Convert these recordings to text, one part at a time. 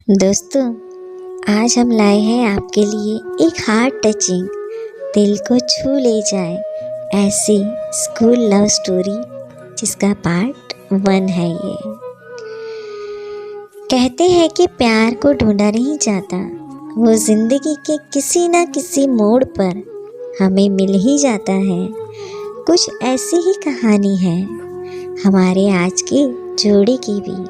दोस्तों, आज हम लाए हैं आपके लिए एक हार्ट टचिंग, दिल को छू ले जाए ऐसी स्कूल लव स्टोरी जिसका पार्ट 1 है ये। कहते हैं कि प्यार को ढूंढा नहीं जाता, वो ज़िंदगी के किसी न किसी मोड़ पर हमें मिल ही जाता है। कुछ ऐसी ही कहानी है हमारे आज की जोड़ी की भी,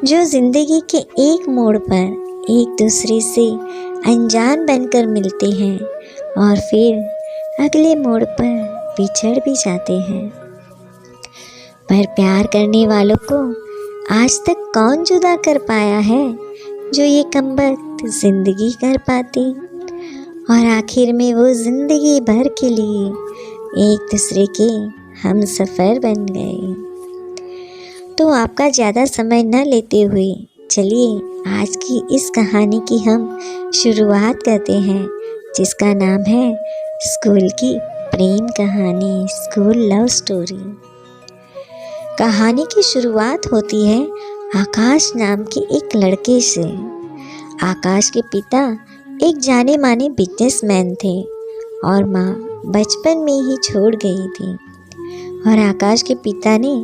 जो ज़िंदगी के एक मोड़ पर एक दूसरे से अनजान बनकर मिलते हैं और फिर अगले मोड़ पर बिछड़ भी जाते हैं। पर प्यार करने वालों को आज तक कौन जुदा कर पाया है जो ये कमबख्त ज़िंदगी कर पाती, और आखिर में वो ज़िंदगी भर के लिए एक दूसरे के हम सफ़र बन गए। तो आपका ज़्यादा समय न लेते हुए चलिए आज की इस कहानी की हम शुरुआत करते हैं, जिसका नाम है स्कूल की प्रेम कहानी, स्कूल लव स्टोरी। कहानी की शुरुआत होती है आकाश नाम के एक लड़के से। आकाश के पिता एक जाने माने बिजनेसमैन थे और माँ बचपन में ही छोड़ गई थी, और आकाश के पिता ने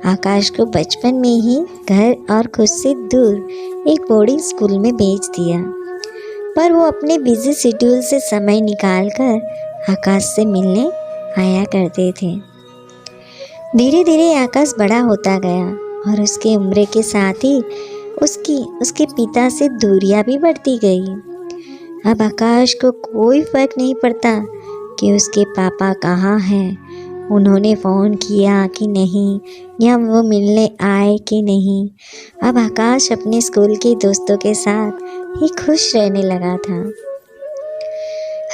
आकाश को बचपन में ही घर और खुद से दूर एक बोर्डिंग स्कूल में भेज दिया। पर वो अपने बिजी शेड्यूल से समय निकालकर आकाश से मिलने आया करते थे। धीरे धीरे आकाश बड़ा होता गया और उसके उम्र के साथ ही उसके पिता से दूरियां भी बढ़ती गई। अब आकाश को कोई फर्क नहीं पड़ता कि उसके पापा कहाँ हैं, उन्होंने फ़ोन किया कि नहीं, या वो मिलने आए कि नहीं। अब आकाश अपने स्कूल के दोस्तों के साथ ही खुश रहने लगा था।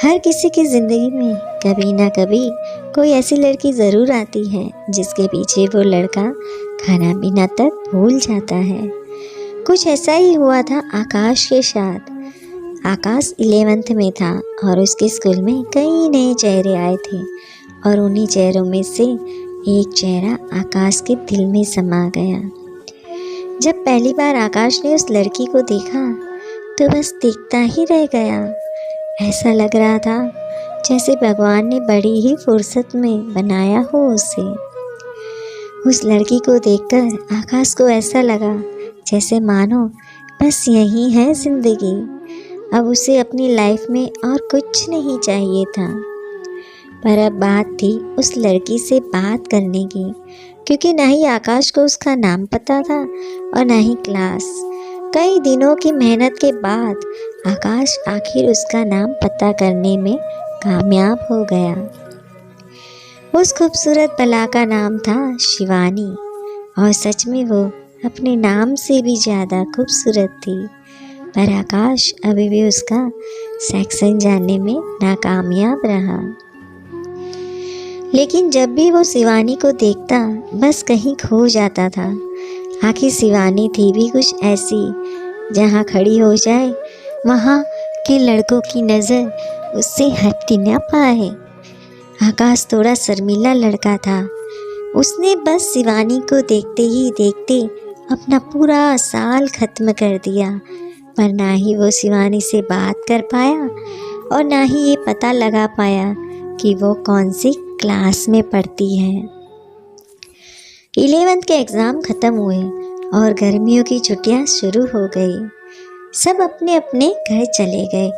हर किसी की ज़िंदगी में कभी ना कभी कोई ऐसी लड़की ज़रूर आती है जिसके पीछे वो लड़का खाना पीना तक भूल जाता है। कुछ ऐसा ही हुआ था आकाश के साथ। आकाश 11th में था और उसके स्कूल में कई नए चेहरे आए थे, और उन्हीं चेहरों में से एक चेहरा आकाश के दिल में समा गया। जब पहली बार आकाश ने उस लड़की को देखा तो बस देखता ही रह गया। ऐसा लग रहा था जैसे भगवान ने बड़ी ही फुर्सत में बनाया हो उसे। उस लड़की को देखकर आकाश को ऐसा लगा जैसे मानो बस यही है ज़िंदगी, अब उसे अपनी लाइफ में और कुछ नहीं चाहिए था। पर अब बात थी उस लड़की से बात करने की, क्योंकि ना ही आकाश को उसका नाम पता था और ना ही क्लास। कई दिनों की मेहनत के बाद आकाश आखिर उसका नाम पता करने में कामयाब हो गया। उस खूबसूरत बला का नाम था शिवानी, और सच में वो अपने नाम से भी ज़्यादा खूबसूरत थी। पर आकाश अभी भी उसका सेक्शन जानने में नाकामयाब रहा। लेकिन जब भी वो शिवानी को देखता बस कहीं खो जाता था। आखिर शिवानी थी भी कुछ ऐसी, जहाँ खड़ी हो जाए वहाँ के लड़कों की नज़र उससे हट न पाए। आकाश थोड़ा शर्मीला लड़का था। उसने बस शिवानी को देखते ही देखते अपना पूरा साल ख़त्म कर दिया, पर ना ही वो शिवानी से बात कर पाया और ना ही ये पता लगा पाया कि वो कौन सी क्लास में पढ़ती है। 11th के एग्ज़ाम ख़त्म हुए और गर्मियों की छुट्टियां शुरू हो गई। सब अपने अपने घर चले गए,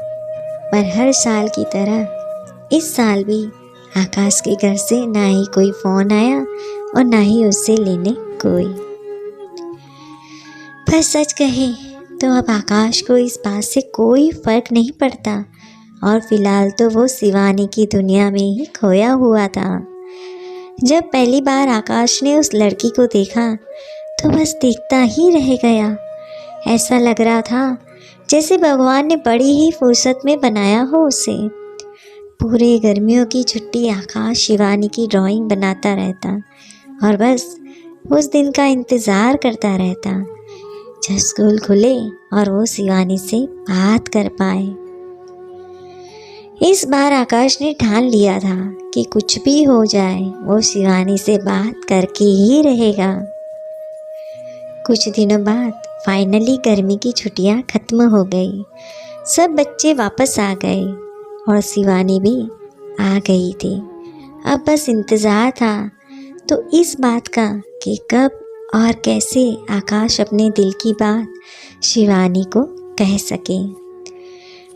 पर हर साल की तरह इस साल भी आकाश के घर से ना ही कोई फ़ोन आया और ना ही उससे लेने कोई। पर सच कहे तो अब आकाश को इस बात से कोई फ़र्क नहीं पड़ता, और फिलहाल तो वो शिवानी की दुनिया में ही खोया हुआ था। जब पहली बार आकाश ने उस लड़की को देखा तो बस देखता ही रह गया। ऐसा लग रहा था जैसे भगवान ने बड़ी ही फुर्सत में बनाया हो उसे। पूरे गर्मियों की छुट्टी आकाश शिवानी की ड्राइंग बनाता रहता और बस उस दिन का इंतज़ार करता रहता जब स्कूल खुले और वो शिवानी से बात कर पाए। इस बार आकाश ने ठान लिया था कि कुछ भी हो जाए वो शिवानी से बात करके ही रहेगा। कुछ दिनों बाद फाइनली गर्मी की छुट्टियां खत्म हो गई। सब बच्चे वापस आ गए और शिवानी भी आ गई थी। अब बस इंतज़ार था तो इस बात का कि कब और कैसे आकाश अपने दिल की बात शिवानी को कह सके।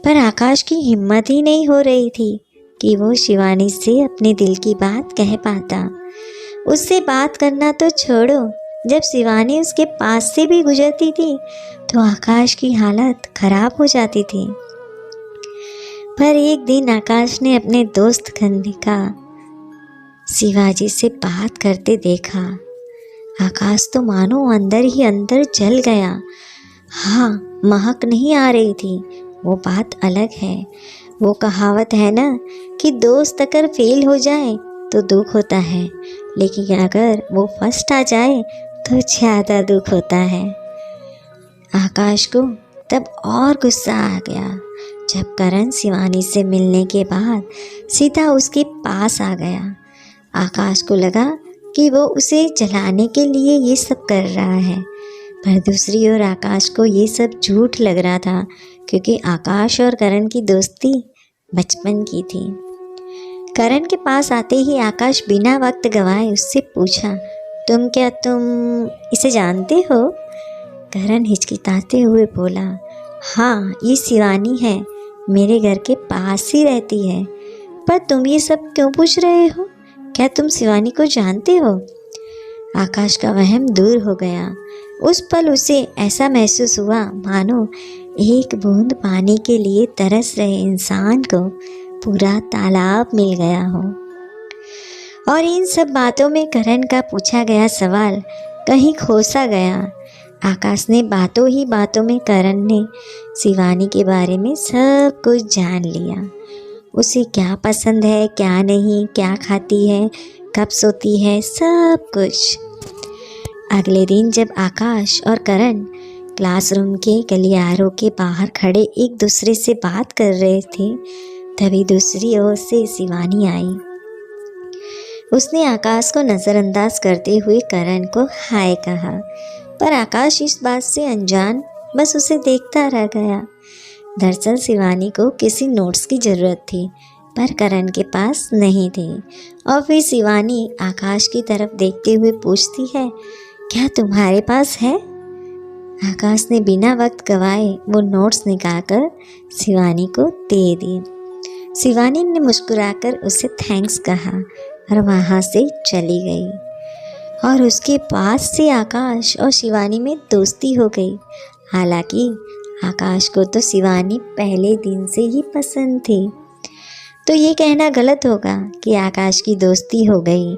पर आकाश की हिम्मत ही नहीं हो रही थी कि वो शिवानी से अपने दिल की बात कह पाता। उससे बात करना तो छोड़ो, जब शिवानी उसके पास से भी गुजरती थी तो आकाश की हालत खराब हो जाती थी। पर एक दिन आकाश ने अपने दोस्त खंडिका शिवाजी से बात करते देखा। आकाश तो मानो अंदर ही अंदर जल गया। हाँ, महक नहीं आ रही थी, वो बात अलग है। वो कहावत है ना कि दोस्त अगर फेल हो जाए तो दुख होता है, लेकिन अगर वो फर्स्ट आ जाए तो ज़्यादा दुख होता है। आकाश को तब और गुस्सा आ गया जब करण शिवानी से मिलने के बाद सीधा उसके पास आ गया। आकाश को लगा कि वो उसे जलाने के लिए ये सब कर रहा है, पर दूसरी ओर आकाश को ये सब झूठ लग रहा था, क्योंकि आकाश और करण की दोस्ती बचपन की थी। करण के पास आते ही आकाश बिना वक्त गवाए उससे पूछा, तुम इसे जानते हो? करण हिचकिचाते हुए बोला, हाँ, ये शिवानी है, मेरे घर के पास ही रहती है। पर तुम ये सब क्यों पूछ रहे हो? क्या तुम शिवानी को जानते हो? आकाश का वहम दूर हो गया। उस पल उसे ऐसा महसूस हुआ मानो एक बूंद पानी के लिए तरस रहे इंसान को पूरा तालाब मिल गया हो। और इन सब बातों में करण का पूछा गया सवाल कहीं खोसा गया। आकाश ने बातों ही बातों में करण ने शिवानी के बारे में सब कुछ जान लिया। उसे क्या पसंद है, क्या नहीं, क्या खाती है, कब सोती है, सब कुछ। अगले दिन जब आकाश और करण क्लासरूम के गलियारों के बाहर खड़े एक दूसरे से बात कर रहे थे, तभी दूसरी ओर से शिवानी आई। उसने आकाश को नज़रअंदाज करते हुए करण को हाय कहा, पर आकाश इस बात से अनजान बस उसे देखता रह गया। दरअसल शिवानी को किसी नोट्स की ज़रूरत थी, पर करण के पास नहीं थे। और फिर शिवानी आकाश की तरफ देखते हुए पूछती है, क्या तुम्हारे पास है? आकाश ने बिना वक्त गवाए वो नोट्स निकालकर शिवानी को दे दिए। शिवानी ने मुस्कुराकर उसे थैंक्स कहा और वहाँ से चली गई। और उसके बाद से आकाश और शिवानी में दोस्ती हो गई। हालांकि आकाश को तो शिवानी पहले दिन से ही पसंद थी, तो ये कहना गलत होगा कि आकाश की दोस्ती हो गई।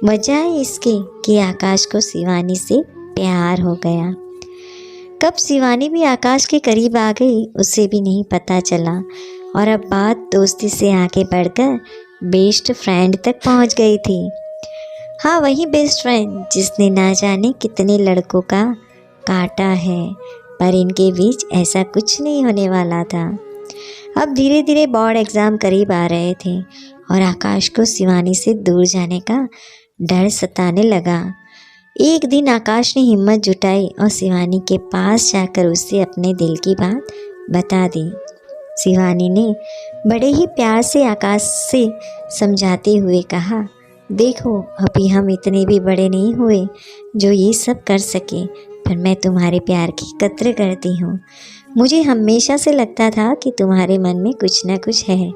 वजह इसके कि आकाश को शिवानी से प्यार हो गया। कब शिवानी भी आकाश के करीब आ गई उसे भी नहीं पता चला, और अब बात दोस्ती से आगे बढ़कर बेस्ट फ्रेंड तक पहुंच गई थी। हाँ, वही बेस्ट फ्रेंड जिसने ना जाने कितने लड़कों का काटा है, पर इनके बीच ऐसा कुछ नहीं होने वाला था। अब धीरे धीरे बोर्ड एग्ज़ाम करीब आ रहे थे और आकाश को शिवानी से दूर जाने का डर सताने लगा। एक दिन आकाश ने हिम्मत जुटाई और शिवानी के पास जाकर उससे अपने दिल की बात बता दी। शिवानी ने बड़े ही प्यार से आकाश से समझाते हुए कहा, देखो, अभी हम इतने भी बड़े नहीं हुए जो ये सब कर सके, पर मैं तुम्हारे प्यार की कद्र करती हूँ। मुझे हमेशा से लगता था कि तुम्हारे मन में कुछ ना कुछ है,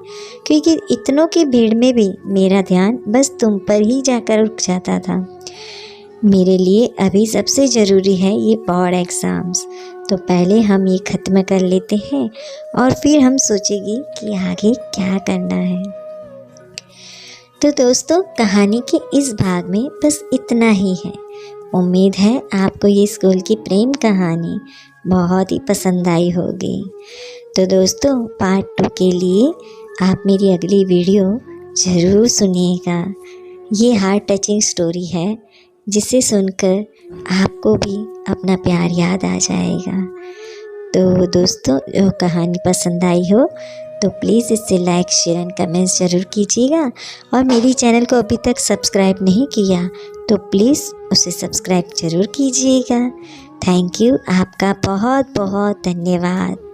क्योंकि इतनों की भीड़ में भी मेरा ध्यान बस तुम पर ही जाकर रुक जाता था। मेरे लिए अभी सबसे ज़रूरी है ये बोर्ड एग्ज़ाम्स, तो पहले हम ये ख़त्म कर लेते हैं और फिर हम सोचेंगे कि आगे क्या करना है। तो दोस्तों, कहानी के इस भाग में बस इतना ही है। उम्मीद है आपको ये स्कूल की प्रेम कहानी बहुत ही पसंद आई होगी। तो दोस्तों, पार्ट 2 के लिए आप मेरी अगली वीडियो ज़रूर सुनिएगा। ये हार्ट टचिंग स्टोरी है जिसे सुनकर आपको भी अपना प्यार याद आ जाएगा। तो दोस्तों, जो कहानी पसंद आई हो तो प्लीज़ इसे लाइक, शेयर एंड कमेंट्स ज़रूर कीजिएगा। और मेरी चैनल को अभी तक सब्सक्राइब नहीं किया तो प्लीज़ उसे सब्सक्राइब ज़रूर कीजिएगा। थैंक यू, आपका बहुत बहुत धन्यवाद।